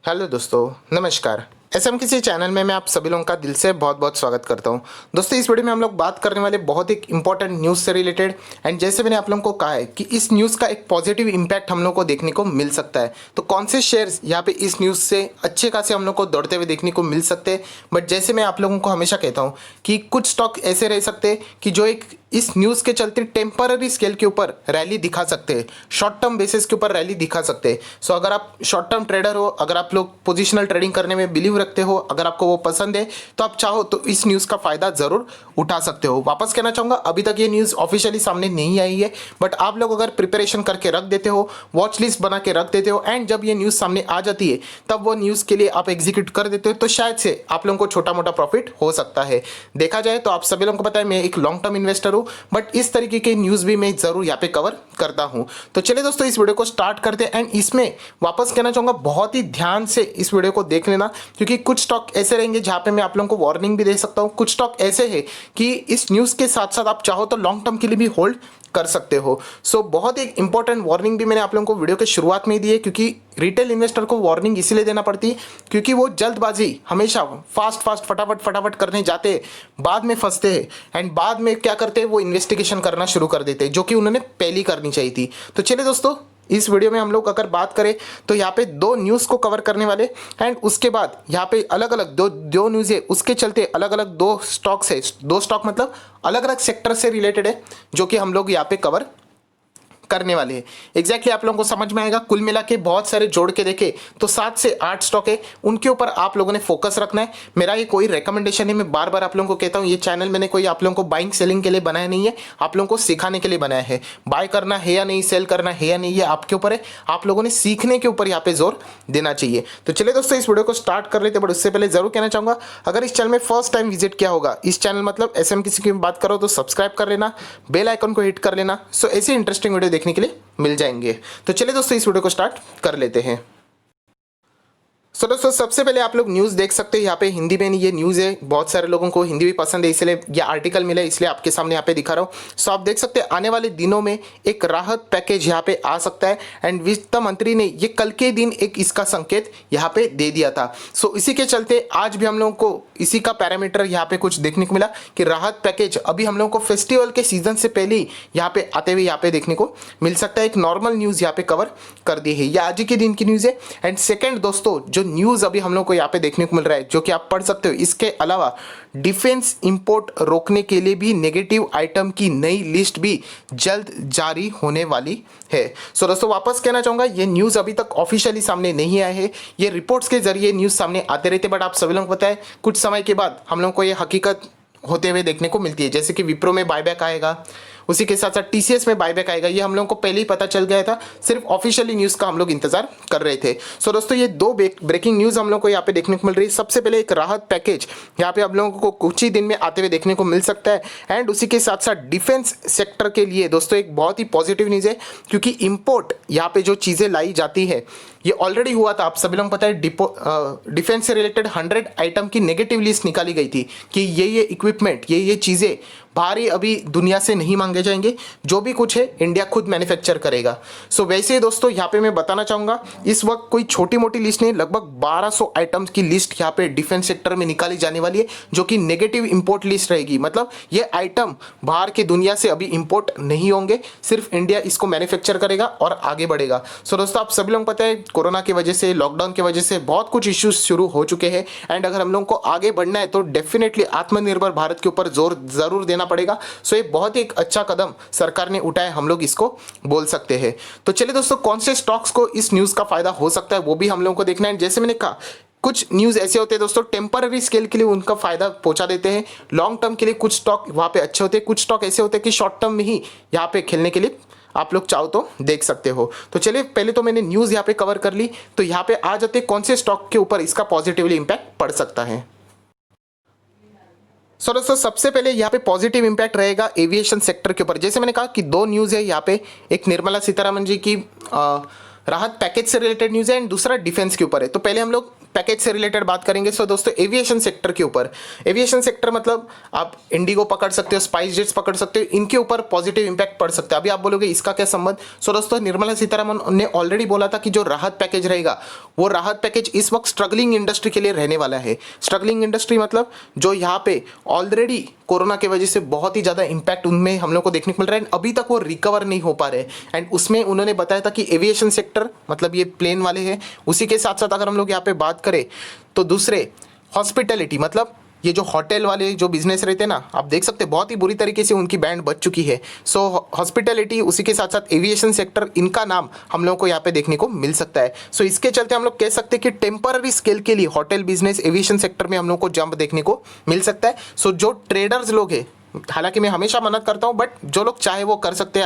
Hello दोस्तों, नमस्कार। SM किसी चैनल में मैं आप सभी लोगों का दिल से बहुत बहुत स्वागत करता हूं। दोस्तों, इस वीडियो में हम लोग बात करने वाले बहुत एक इंपॉर्टेंट न्यूज़ से रिलेटेड एंड जैसे मैंने आप लोगों को कहा है कि इस न्यूज़ का एक पॉजिटिव इम्पैक्ट हम लोग को देखने को मिल सकता है। तो कौन से शेयर्स यहाँ पे इस न्यूज़ से अच्छे खासे हम लोग को दौड़ते हुए देखने को मिल सकते हैं। बट जैसे मैं आप लोगों को हमेशा कहता हूँ कि कुछ स्टॉक ऐसे रह सकते हैं कि जो एक इस न्यूज़ के चलते टेम्पररी स्केल के ऊपर रैली दिखा सकते हैं, शॉर्ट टर्म बेसिस के ऊपर रैली दिखा सकते हैं। सो अगर आप शॉर्ट टर्म ट्रेडर हो, अगर आप लोग पोजिशनल ट्रेडिंग करने में बिलीव रखते हो, अगर आपको वो पसंद है तो आप चाहो तो इस न्यूज़ का फ़ायदा ज़रूर उठा सकते हो। वापस कहना चाहूँगा, अभी तक ये न्यूज़ ऑफिशियली सामने नहीं आई है, बट आप लोग अगर प्रिपरेशन करके रख देते हो, वॉच लिस्ट बना के रख देते हो एंड जब ये न्यूज़ सामने आ जाती है तब वो न्यूज़ के लिए आप एग्जीक्यूट कर देते हो तो शायद से आप लोगों को छोटा मोटा प्रॉफिट हो सकता है। देखा जाए तो आप सभी लोगों को पता है मैं एक लॉन्ग टर्म इन्वेस्टर हूँ, बट इस तरीके के न्यूज़ भी मैं ज़रूर यहाँ पे कवर करता हूँ। तो चलिए दोस्तों, इस वीडियो को स्टार्ट करते हैं एंड इसमें वापस कहना चाहूँगा बहुत ही ध्यान से इस वीडियो को देख लेना, क्योंकि कुछ स्टॉक ऐसे रहेंगे जहाँ पे मैं आप लोगों को वार्निंग भी दे सकता हूँ। कुछ स्टॉक ऐसे हैं कि इस न्यूज़ के साथ साथ आप चाहो तो लॉन्ग टर्म के लिए भी होल्ड कर सकते हो। सो बहुत एक इंपॉर्टेंट वार्निंग भी मैंने आप लोगों को वीडियो के शुरुआत में ही दी है, क्योंकि रिटेल इन्वेस्टर को वार्निंग इसीलिए देना पड़ती है क्योंकि वो जल्दबाजी हमेशा फास्ट फटाफट करने जाते हैं, बाद में फंसते हैं एंड बाद में क्या करते हैं, वो इन्वेस्टिगेशन करना शुरू कर देते हैं जो कि उन्होंने पहले करनी चाहिए थी। तो चलिए दोस्तों, इस वीडियो में हम लोग अगर बात करें तो यहाँ पे दो न्यूज़ को कवर करने वाले एंड उसके बाद यहाँ पे अलग अलग दो न्यूज़ है, उसके चलते अलग अलग दो स्टॉक्स है। दो स्टॉक मतलब अलग अलग सेक्टर से रिलेटेड है जो कि हम लोग यहाँ पे कवर करने वाले हैं। एग्जैक्टली आप लोगों को समझ में आएगा। कुल मिला के बहुत सारे जोड़ के देखे तो 7 से 8 स्टॉक है, उनके ऊपर आप लोगों ने फोकस रखना है। मेरा ये कोई रिकमेंडेशन है, मैं बार बार आप लोगों को कहता हूँ, ये चैनल मैंने कोई आप लोगों को बाइंग सेलिंग के लिए बनाया नहीं है, आप लोगों को सिखाने के लिए बनाया है। बाय करना है या नहीं, सेल करना है या नहीं, ये आपके ऊपर है। आप लोगों ने सीखने के ऊपर यहाँ पे जोर देना चाहिए। तो चलिए दोस्तों, इस वीडियो को स्टार्ट कर लेते, बट उससे पहले जरूर कहना चाहूँगा, अगर इस चैनल में फर्स्ट टाइम विजिट किया होगा, इस चैनल मतलब एसएम किसी की बात करो तो सब्सक्राइब कर लेना, बेल आइकन को हिट कर लेना। सो ऐसी इंटरेस्टिंग वीडियो देखने के लिए मिल जाएंगे। तो चलिए दोस्तों, इस वीडियो को स्टार्ट कर लेते हैं। सो दोस्तों, सबसे पहले आप लोग न्यूज़ देख सकते हैं। यहाँ पे हिंदी में ये न्यूज़ है, बहुत सारे लोगों को हिंदी भी पसंद है, इसलिए ये आर्टिकल मिला है, इसलिए आपके सामने यहाँ पे दिखा रहा हूँ। सो आप देख सकते हैं आने वाले दिनों में एक राहत पैकेज यहाँ पे आ सकता है एंड वित्त मंत्री ने ये कल के दिन एक इसका संकेत यहाँ पे दे दिया था। सो इसी के चलते आज भी हम लोगों को इसी का पैरामीटर यहाँ पे कुछ देखने को मिला कि राहत पैकेज अभी हम लोगों को फेस्टिवल के सीजन से पहले ही यहाँ पे आते हुए यहाँ पे देखने को मिल सकता है। एक नॉर्मल न्यूज़ यहाँ पे कवर कर दी है, ये आज ही के दिन की न्यूज़ है। एंड सेकेंड दोस्तों, जो न्यूज़ अभी हम लोग को यहाँ पे देखने को मिल रहा है जो कि आप पढ़ सकते हो, इसके अलावा डिफेंस इंपोर्ट रोकने के लिए भी नेगेटिव आइटम की नई लिस्ट भी जल्द जारी होने वाली है। सो दोस्तों, वापस कहना चाहूँगा, ये न्यूज़ अभी तक ऑफिशियली सामने नहीं आया है, ये रिपोर्ट्स के जरिए न्यूज़ सामने आते रहते, बट आप सभी लोगों को पता है कुछ समय के बाद हम लोग को ये हकीकत होते हुए देखने को मिलती है। जैसे कि विप्रो में बायबैक आएगा, उसी के साथ साथ टीसीएस में बायबैक आएगा, ये हम लोगों को पहले ही पता चल गया था, सिर्फ ऑफिशियली न्यूज़ का हम लोग इंतजार कर रहे थे। सो दोस्तों, ये दो ब्रेकिंग न्यूज़ हम लोग को यहाँ पे देखने को मिल रही है। सबसे पहले एक राहत पैकेज यहाँ पे आप लोगों को कुछ ही दिन में आते हुए देखने को मिल सकता है एंड उसी के साथ साथ डिफेंस सेक्टर के लिए दोस्तों एक बहुत ही पॉजिटिव न्यूज़ है, क्योंकि इम्पोर्ट यहाँ पे जो चीज़ें लाई जाती है ये ऑलरेडी हुआ था। आप सभी लोग पता है डिफेंस से रिलेटेड 100 आइटम की नेगेटिव लिस्ट निकाली गई थी कि ये इक्विपमेंट, ये चीज़ें भारी अभी दुनिया से नहीं मांगे जाएंगे, जो भी कुछ है इंडिया खुद मैन्युफैक्चर करेगा। सो वैसे ही दोस्तों, यहाँ पे मैं बताना चाहूँगा, इस वक्त कोई छोटी मोटी लिस्ट नहीं, लगभग 1200 आइटम्स की लिस्ट यहाँ पे डिफेंस सेक्टर में निकाली जाने वाली है, जो कि नेगेटिव इंपोर्ट लिस्ट रहेगी। मतलब ये आइटम बाहर की दुनिया से अभी इंपोर्ट नहीं होंगे, सिर्फ इंडिया इसको मैन्युफैक्चर करेगा और आगे बढ़ेगा। सो दोस्तों, आप सभी लोग पता है कोरोना की वजह से, लॉकडाउन की वजह से बहुत कुछ इश्यूज शुरू हो चुके हैं एंड अगर हम लोगों को आगे बढ़ना है तो डेफिनेटली आत्मनिर्भर भारत के ऊपर जोर जरूर देना पड़ेगा। सो ये बहुत ही एक अच्छा कदम सरकार ने उठाया, हम लोग इसको बोल सकते हैं। तो चलिए दोस्तों, कौन से स्टॉक्स को इस न्यूज़ का फायदा हो सकता है वो भी हम लोगों को देखना है। जैसे मैंने कहा, कुछ न्यूज़ ऐसे होते हैं दोस्तों, टेम्पररी स्केल के लिए उनका फायदा पहुंचा देते हैं, लॉन्ग टर्म के लिए कुछ स्टॉक वहाँ पे अच्छे होते हैं, कुछ स्टॉक ऐसे होते हैं कि शॉर्ट टर्म में ही यहाँ पे खेलने के लिए आप लोग चाहो तो देख सकते हो। तो चलिए, पहले तो मैंने न्यूज़ यहाँ पे कवर कर ली, तो यहाँ पे आ जाते कौन से स्टॉक के ऊपर इसका पॉजिटिवली इंपैक्ट पड़ सकता है। सो दोस्तों, सबसे पहले यहाँ पे पॉजिटिव इंपैक्ट रहेगा एविएशन सेक्टर के ऊपर। जैसे मैंने कहा कि दो न्यूज़ है यहाँ पे, एक निर्मला सीतारमण जी की राहत पैकेज से रिलेटेड न्यूज़ है एंड दूसरा डिफेंस के ऊपर है। तो पहले हम लोग पैकेज से रिलेटेड बात करेंगे सो दोस्तों एविएशन सेक्टर के ऊपर। एविएशन सेक्टर मतलब आप इंडिगो पकड़ सकते हो, स्पाइस जेट्स पकड़ सकते हो, इनके ऊपर पॉजिटिव इंपैक्ट पड़ सकता है। अभी आप बोलोगे इसका क्या संबंध? सो दोस्तों निर्मला सीतारमण ने ऑलरेडी बोला था कि जो राहत पैकेज रहेगा वो राहत पैकेज इस वक्त स्ट्रगलिंग इंडस्ट्री के लिए रहने वाला है। स्ट्रगलिंग इंडस्ट्री मतलब जो यहाँ पे ऑलरेडी कोरोना की वजह से बहुत ही ज़्यादा इंपैक्ट उनमें हम लोग को देखने को मिल रहा है, अभी तक वो रिकवर नहीं हो पा रहे। एंड उसमें उन्होंने बताया था कि एविएशन सेक्टर मतलब ये प्लेन वाले हैं, उसी के साथ साथ अगर हम लोग यहाँ पे बात करें तो दूसरे हॉस्पिटैलिटी मतलब ये जो होटल वाले जो बिजनेस रहते हैं ना, आप देख सकते हैं बहुत ही बुरी तरीके से उनकी बैंड बच चुकी है। सो हॉस्पिटैलिटी उसी के साथ साथ एविएशन सेक्टर, इनका नाम हम लोगों को यहाँ पे देखने को मिल सकता है। सो इसके चलते हम लोग कह सकते हैं कि टेम्पररी स्केल के लिए होटल बिजनेस एविएशन सेक्टर में हम लोग को जंप देखने को मिल सकता है। सो जो ट्रेडर्स लोग हैं, हालांकि मैं हमेशा मदद करता हूं, बट जो लोग चाहे वो कर सकते हैं,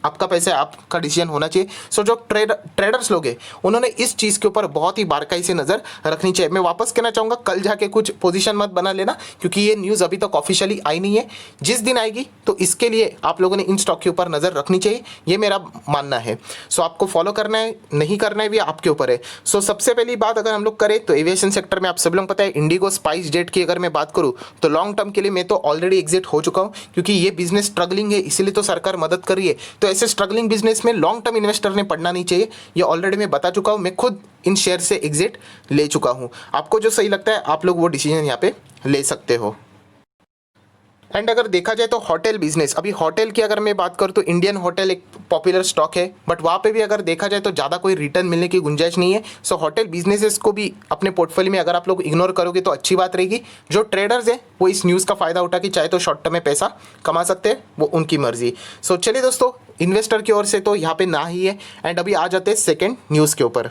आपका पैसा आपका डिसीजन होना चाहिए। सो जो ट्रेडर्स लोग हैं उन्होंने इस चीज़ के ऊपर बहुत ही बारीकाई से नज़र रखनी चाहिए। मैं वापस कहना चाहूँगा कल जाके कुछ पोजीशन मत बना लेना, क्योंकि ये न्यूज़ अभी तक ऑफिशियली आई नहीं है। जिस दिन आएगी तो इसके लिए आप लोगों ने इन स्टॉक के ऊपर नज़र रखनी चाहिए, ये मेरा मानना है। सो आपको फॉलो करना है नहीं करना है भी आपके ऊपर है। सो सबसे पहली बात अगर हम लोग करें तो एविएशन सेक्टर में आप सभी लोग पता है इंडिगो, स्पाइस जेट की अगर मैं बात करूँ तो लॉन्ग टर्म के लिए मैं तो ऑलरेडी एग्जिट हो चुका हूँ, क्योंकि ये बिजनेस स्ट्रगलिंग है, इसीलिए तो सरकार मदद कर रही है। तो ऐसे स्ट्रगलिंग बिजनेस में लॉन्ग टर्म इन्वेस्टर ने पढ़ना नहीं चाहिए, ये ऑलरेडी मैं बता चुका हूं। मैं खुद इन शेयर से एग्जिट ले चुका हूं। आपको जो सही लगता है आप लोग वो डिसीजन यहां पे ले सकते हो। एंड अगर देखा जाए तो होटल बिजनेस, अभी होटल की अगर मैं बात करूँ तो इंडियन होटल एक पॉपुलर स्टॉक है, बट वहाँ पे भी अगर देखा जाए तो ज़्यादा कोई रिटर्न मिलने की गुंजाइश नहीं है। सो होटल बिजनेसेस को भी अपने पोर्टफोलियो में अगर आप लोग इग्नोर करोगे तो अच्छी बात रहेगी। जो ट्रेडर्स हैं वो इस न्यूज़ का फ़ायदा उठा के चाहे तो शॉर्ट टर्म में पैसा कमा सकते हैं, वो उनकी मर्जी। सो चलिए दोस्तों, इन्वेस्टर की ओर से तो यहाँ पे ना ही है। एंड अभी आ जाते हैं सेकेंड न्यूज़ के ऊपर।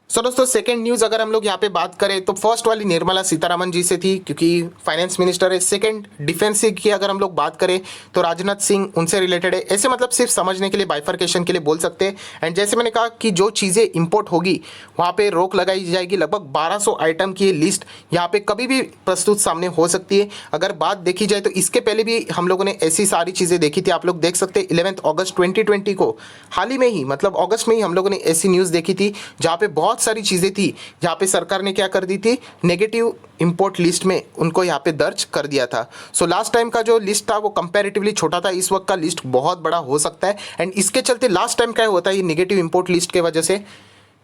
सो दोस्तों सेकंड न्यूज़ अगर हम लोग यहाँ पे बात करें तो फर्स्ट वाली निर्मला सीतारमण जी से थी, क्योंकि फाइनेंस मिनिस्टर है। सेकंड डिफेंस की अगर हम लोग बात करें तो राजनाथ सिंह उनसे रिलेटेड है। ऐसे मतलब सिर्फ समझने के लिए, बाइफर्केशन के लिए बोल सकते हैं। एंड जैसे मैंने कहा कि जो चीज़ें इंपोर्ट होगी वहाँ पे रोक लगाई जाएगी। लगभग 1200 आइटम की लिस्ट यहाँ पे कभी भी प्रस्तुत सामने हो सकती है। अगर बात देखी जाए तो इसके पहले भी हम लोगों ने ऐसी सारी चीज़ें देखी थी। आप लोग देख सकते हैं 11 अगस्त 2020 को, हाल ही में ही मतलब अगस्त में ही हम लोगों ने ऐसी न्यूज़ देखी थी जहाँ पे बहुत सारी चीज़ें थी, जहाँ पे सरकार ने क्या कर दी थी, नेगेटिव इंपोर्ट लिस्ट में उनको यहाँ पे दर्ज कर दिया था। सो लास्ट टाइम का जो लिस्ट था वो कंपैरेटिवली छोटा था, इस वक्त का लिस्ट बहुत बड़ा हो सकता है। एंड इसके चलते लास्ट टाइम क्या होता है, ये नेगेटिव इंपोर्ट लिस्ट के वजह से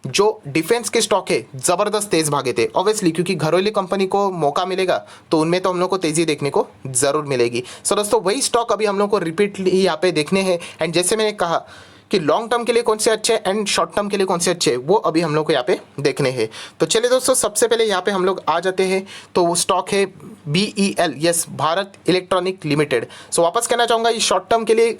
जो डिफेंस के स्टॉक है ज़बरदस्त तेज़ भागे थे। ऑब्वियसली क्योंकि घरेलू कंपनी को मौका मिलेगा तो उनमें तो हम लोग को तेज़ी देखने को ज़रूर मिलेगी। सो दोस्तों वही स्टॉक अभी हम लोग को रिपीटली यहाँ पे देखने हैं। एंड जैसे मैंने कहा कि लॉन्ग टर्म के लिए कौन से अच्छे एंड शॉर्ट टर्म के लिए कौन से अच्छे, वो अभी हम लोग को यहाँ पे देखने हैं। तो चलिए दोस्तों, सबसे पहले यहाँ पे हम लोग आ जाते हैं। तो वो स्टॉक है BEL, yes, Bharat electronic limited. So वापस कहना चाहूँगा ये शॉर्ट टर्म के लिए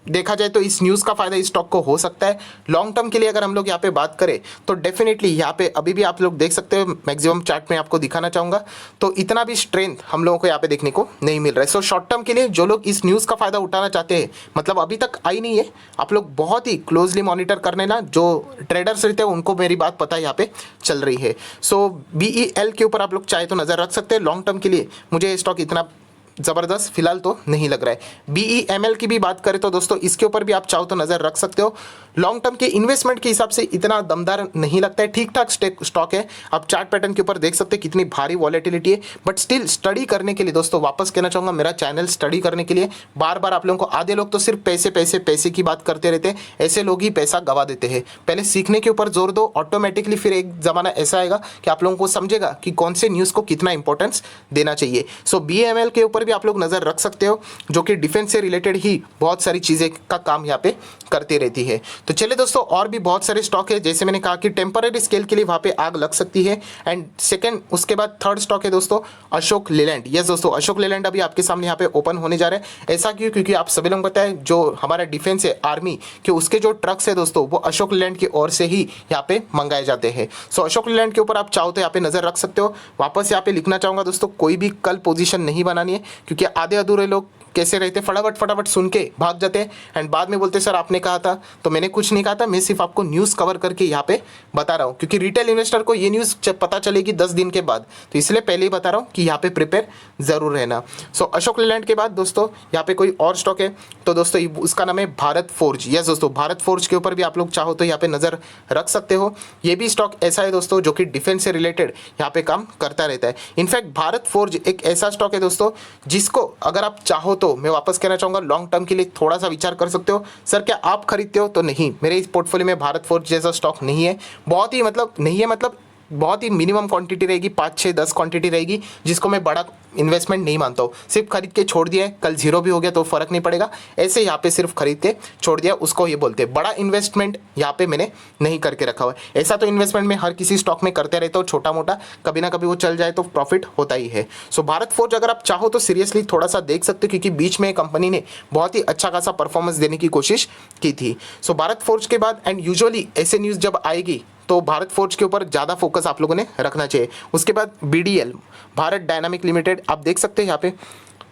देखा जाए तो इस न्यूज़ का फ़ायदा इस स्टॉक को हो सकता है। लॉन्ग टर्म के लिए अगर हम लोग यहाँ पे बात करें तो डेफिनेटली यहाँ पे अभी भी आप लोग देख सकते हो, मैक्सिमम चार्ट में आपको दिखाना चाहूँगा तो इतना भी स्ट्रेंथ हम लोगों को यहाँ पे देखने को नहीं मिल रहा है। सो शॉर्ट टर्म के लिए जो लोग इस न्यूज़ का फ़ायदा उठाना चाहते हैं, मतलब अभी तक आई नहीं है, आप लोग बहुत ही क्लोजली मॉनिटर करने ना, जो ट्रेडर्स रहते हैं उनको मेरी बात पता है यहाँ पे चल रही है। सो BEL के ऊपर आप लोग चाहे तो नज़र रख सकते हैं। लॉन्ग टर्म के लिए मुझे स्टॉक इतना ज़बरदस्त फिलहाल तो नहीं लग रहा है। BEML की भी बात करें तो दोस्तों इसके ऊपर भी आप चाहो तो नज़र रख सकते हो। लॉन्ग टर्म के इन्वेस्टमेंट के हिसाब से इतना दमदार नहीं लगता है, ठीक ठाक स्टॉक है। आप चार्ट पैटर्न के ऊपर देख सकते हैं कितनी भारी वॉलेटिलिटी है, बट स्टिल स्टडी करने के लिए दोस्तों वापस कहना चाहूँगा, मेरा चैनल स्टडी करने के लिए बार बार आप लोगों को, आधे लोग तो सिर्फ पैसे पैसे पैसे की बात करते रहते हैं, ऐसे लोग ही पैसा गवा देते हैं। पहले सीखने के ऊपर जोर दो, ऑटोमेटिकली फिर एक ज़माना ऐसा आएगा कि आप लोगों को समझेगा कि कौन से न्यूज़ को कितना इंपॉर्टेंस देना चाहिए। सो BEML के ऊपर भी आप लोग नज़र रख सकते हो, जो कि डिफेंस से रिलेटेड ही बहुत सारी चीज़ें का काम यहाँ पे करती रहती है। तो चलिए दोस्तों, और भी बहुत सारे स्टॉक है, जैसे मैंने कहा कि टेम्पररी स्केल के लिए वहाँ पे आग लग सकती है। एंड सेकंड, उसके बाद थर्ड स्टॉक है दोस्तों अशोक लेलैंड। यस दोस्तों, अशोक लेलैंड अभी आपके सामने यहाँ पे ओपन होने जा रहा है। ऐसा क्यों? क्योंकि आप सभी लोग पता है जो हमारा डिफेंस है, आर्मी के, उसके जो ट्रक्स है दोस्तों वो अशोक लेलैंड की ओर से ही यहाँ पे मंगाए जाते हैं। सो अशोक लेलैंड के ऊपर आप चाहो तो यहाँ पे नजर रख सकते हो। वापस यहाँ पे लिखना चाहूँगा दोस्तों, कोई भी कल पोजीशन नहीं बनानी है, क्योंकि आधे अधूरे लोग कैसे रहते, फटाफट फटाफट सुन के भाग जाते हैं एंड बाद में बोलते सर आपने कहा था, तो मैंने कुछ नहीं कहा था, मैं सिर्फ आपको न्यूज़ कवर करके यहाँ पे बता रहा हूँ, क्योंकि रिटेल इन्वेस्टर को ये न्यूज़ पता चलेगी 10 दिन के बाद, तो इसलिए पहले ही बता रहा हूँ कि यहाँ पे प्रिपेयर ज़रूर रहना। सो अशोक लेलैंड के बाद दोस्तों यहाँ पे कोई और स्टॉक है, तो दोस्तों उसका नाम है भारत फोर्ज। यस दोस्तों, भारत फोर्ज के ऊपर भी आप लोग चाहो तो यहाँ पे नज़र रख सकते हो। ये भी स्टॉक ऐसा है दोस्तों जो कि डिफेंस से रिलेटेड यहाँ पे काम करता रहता है। इनफैक्ट भारत फोर्ज एक ऐसा स्टॉक है दोस्तों जिसको अगर आप चाहो तो मैं वापस कहना चाहूँगा लॉन्ग टर्म के लिए थोड़ा सा विचार कर सकते हो। सर क्या आप खरीदते हो? तो नहीं, मेरे इस पोर्टफोलियो में भारत फोर्ज जैसा स्टॉक नहीं है, बहुत ही मतलब नहीं है, मतलब बहुत ही मिनिमम क्वांटिटी रहेगी, 5 6 10 क्वांटिटी रहेगी, जिसको मैं बड़ा इन्वेस्टमेंट नहीं मानता हूँ। सिर्फ खरीद के छोड़ दिया है, कल जीरो भी हो गया तो फ़र्क नहीं पड़ेगा, ऐसे यहाँ पे सिर्फ खरीद के छोड़ दिया, उसको ये बोलते हैं बड़ा इन्वेस्टमेंट। यहाँ पे मैंने नहीं करके रखा हुआ है। ऐसा तो इन्वेस्टमेंट में हर किसी स्टॉक में करते रहता हूँ, छोटा मोटा, कभी ना कभी वो चल जाए तो प्रॉफिट होता ही है। सो भारत फोर्ज अगर आप चाहो तो सीरियसली थोड़ा सा देख सकते हो, क्योंकि बीच में कंपनी ने बहुत ही अच्छा खासा परफॉर्मेंस देने की कोशिश की थी। सो भारत फोर्ज के बाद एंड यूजुअली ऐसे न्यूज़ जब आएगी तो भारत फोर्ज के ऊपर ज़्यादा फोकस आप लोगों ने रखना चाहिए। उसके बाद BDL, भारत डायनामिक लिमिटेड, आप देख सकते हैं यहाँ पे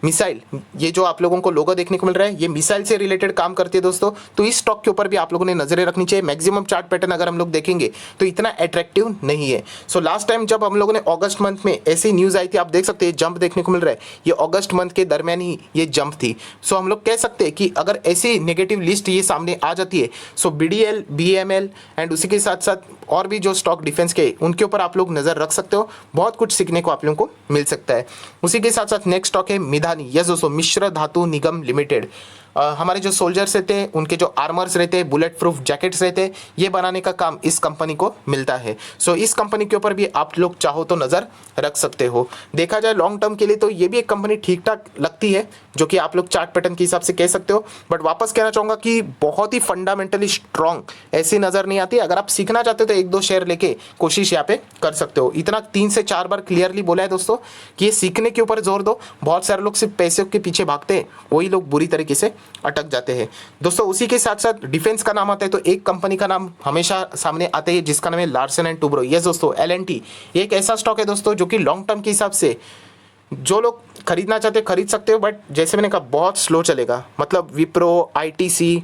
मिसाइल, ये जो आप लोगों को लोगो देखने को मिल रहा है, ये मिसाइल से रिलेटेड काम करती है दोस्तों, तो इस स्टॉक के ऊपर भी आप लोगों ने नजरें रखनी चाहिए। मैक्सिमम चार्ट पैटर्न अगर हम लोग देखेंगे तो इतना अट्रैक्टिव नहीं है। सो लास्ट टाइम जब हम लोगों ने अगस्त मंथ में ऐसी न्यूज़ आई थी, आप देख सकते हैं जंप देखने को मिल रहा है, ये अगस्त मंथ के दरमियान ही ये जंप थी। सो हम लोग कह सकते हैं कि अगर ऐसी नेगेटिव लिस्ट ये सामने आ जाती है, सो BDL, BML एंड उसी के साथ साथ और भी जो स्टॉक डिफेंस के, उनके ऊपर आप लोग नज़र रख सकते हो, बहुत कुछ सीखने को आप लोगों को मिल सकता है। उसी के साथ साथ नेक्स्ट स्टॉक है मिधानी। यस दोस्तों, मिश्र धातु निगम लिमिटेड। हमारे जो सोल्जर्स रहते हैं, उनके जो आर्मर्स रहते हैं, बुलेट प्रूफ जैकेट्स रहते हैं, ये बनाने का काम इस कंपनी को मिलता है। सो इस कंपनी के ऊपर भी आप लोग चाहो तो नज़र रख सकते हो। देखा जाए लॉन्ग टर्म के लिए तो ये भी एक कंपनी ठीक ठाक लगती है, जो कि आप लोग चार्ट पैटर्न के हिसाब से कह सकते हो, बट वापस कहना चाहूँगा कि बहुत ही फंडामेंटली स्ट्रॉन्ग ऐसी नज़र नहीं आती। अगर आप सीखना चाहते हो तो 1 2 शेयर लेके कोशिश यहाँ पे कर सकते हो। इतना 3 से 4 बार क्लियरली बोला है दोस्तों कि ये सीखने के ऊपर जोर दो। बहुत सारे लोग सिर्फ पैसे के पीछे भागते हैं, वही लोग बुरी तरीके से अटक जाते हैं दोस्तों। उसी के साथ साथ डिफेंस का नाम आता है तो एक कंपनी का नाम हमेशा सामने आते हैं, जिसका नाम है लार्सन एंड टुब्रो। यस दोस्तों, L&T एक ऐसा स्टॉक है दोस्तों जो कि लॉन्ग टर्म के हिसाब से जो लोग खरीदना चाहते हैं खरीद सकते हो, बट जैसे मैंने कहा बहुत स्लो चलेगा। मतलब विप्रो, ITC,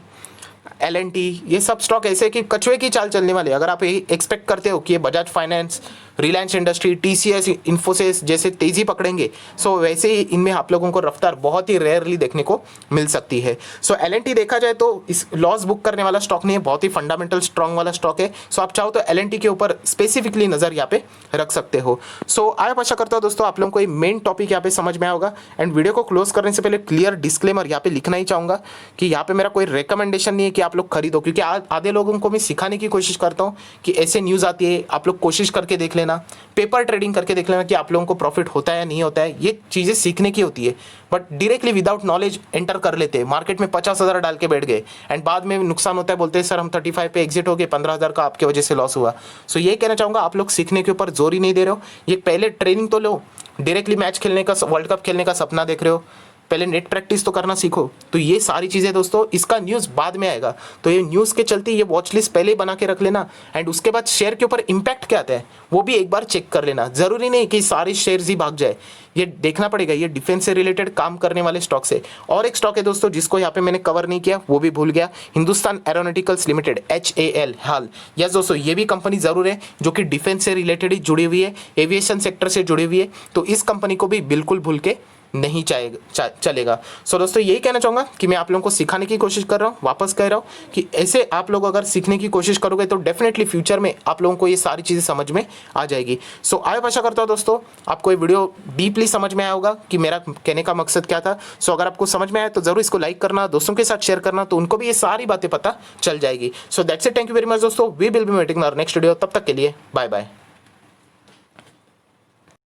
L&T ये सब स्टॉक ऐसे कि कछुए की चाल चलने वाले। अगर आप एक्सपेक्ट करते हो कि ये Bajaj finance, Reliance industry, TCS, Infosys जैसे तेज़ी पकड़ेंगे, सो वैसे ही इनमें आप लोगों को रफ्तार बहुत ही रेयरली देखने को मिल सकती है। सो L&T देखा जाए तो इस लॉस बुक करने वाला स्टॉक नहीं है, बहुत ही फंडामेंटल स्ट्रॉन्ग वाला स्टॉक है। सो आप चाहो तो L&T के ऊपर स्पेसिफिकली नज़र यहाँ पे रख सकते हो। सो आप आशा करता हूँ दोस्तों आप लोगों को ये मेन टॉपिक यहाँ पे समझ में आया होगा। एंड वीडियो को क्लोज करने से पहले क्लियर डिस्क्लेमर यहाँ पे लिखना ही चाहूँगा कि यहाँ पे मेरा कोई रिकमेंडेशन नहीं है कि आप लोग खरीदो, क्योंकि आधे लोगों को मैं सिखाने की कोशिश करता हूँ कि ऐसे न्यूज़ आती है, आप लोग कोशिश करके देख लेना, पेपर ट्रेडिंग करके देख लेना कि आप लोगों को प्रॉफिट होता है या नहीं होता है। ये चीज़ें सीखने की होती है, but directly without knowledge enter कर लेते हैं, मार्केट में 50,000 डाल के बैठ गए एंड बाद में नुकसान होता है, बोलते हैं सर हम 35 पे एग्जिट हो गए, 15,000 का आपके वजह से लॉस हुआ। सो ये कहना चाहूँगा आप लोग सीखने के ऊपर जोर ही नहीं दे रहे हो। ये पहले ट्रेनिंग तो लो, डायरेक्टली मैच खेलने का, वर्ल्ड कप खेलने का सपना देख रहे हो, पहले नेट प्रैक्टिस तो करना सीखो। तो ये सारी चीज़ें दोस्तों, इसका न्यूज़ बाद में आएगा, तो ये न्यूज़ के चलते ये वॉच लिस्ट पहले ही बना के रख लेना। एंड उसके बाद शेयर के ऊपर इम्पैक्ट क्या आता है वो भी एक बार चेक कर लेना। ज़रूरी नहीं कि सारे शेयर्स ही भाग जाए, ये देखना पड़ेगा। ये डिफेंस से रिलेटेड काम करने वाले स्टॉक से। और एक स्टॉक है दोस्तों जिसको यहाँ पे मैंने कवर नहीं किया, वो भी भूल गया, हिंदुस्तान एरोनॉटिकल्स लिमिटेड, HAL, हाल। यस दोस्तों, ये भी कंपनी ज़रूर है जो कि डिफेंस से रिलेटेड ही जुड़ी हुई है, एविएशन सेक्टर से जुड़ी हुई है, तो इस कंपनी को भी बिल्कुल भूल के नहीं चलेगा। सो दोस्तों यही कहना चाहूँगा कि मैं आप लोगों को सिखाने की कोशिश कर रहा हूँ, वापस कह रहा हूँ कि ऐसे आप लोग अगर सीखने की कोशिश करोगे तो डेफिनेटली फ्यूचर में आप लोगों को ये सारी चीज़ें समझ में आ जाएगी। सो आशा करता हूँ दोस्तों आपको ये वीडियो डीपली समझ में आया होगा कि मेरा कहने का मकसद क्या था। सो अगर आपको समझ में आया तो ज़रूर इसको लाइक करना, दोस्तों के साथ शेयर करना, तो उनको भी ये सारी बातें पता चल जाएगी। So that's it, thank you very much दोस्तों, we will be meeting in our next video. तब तक के लिए बाय बाय।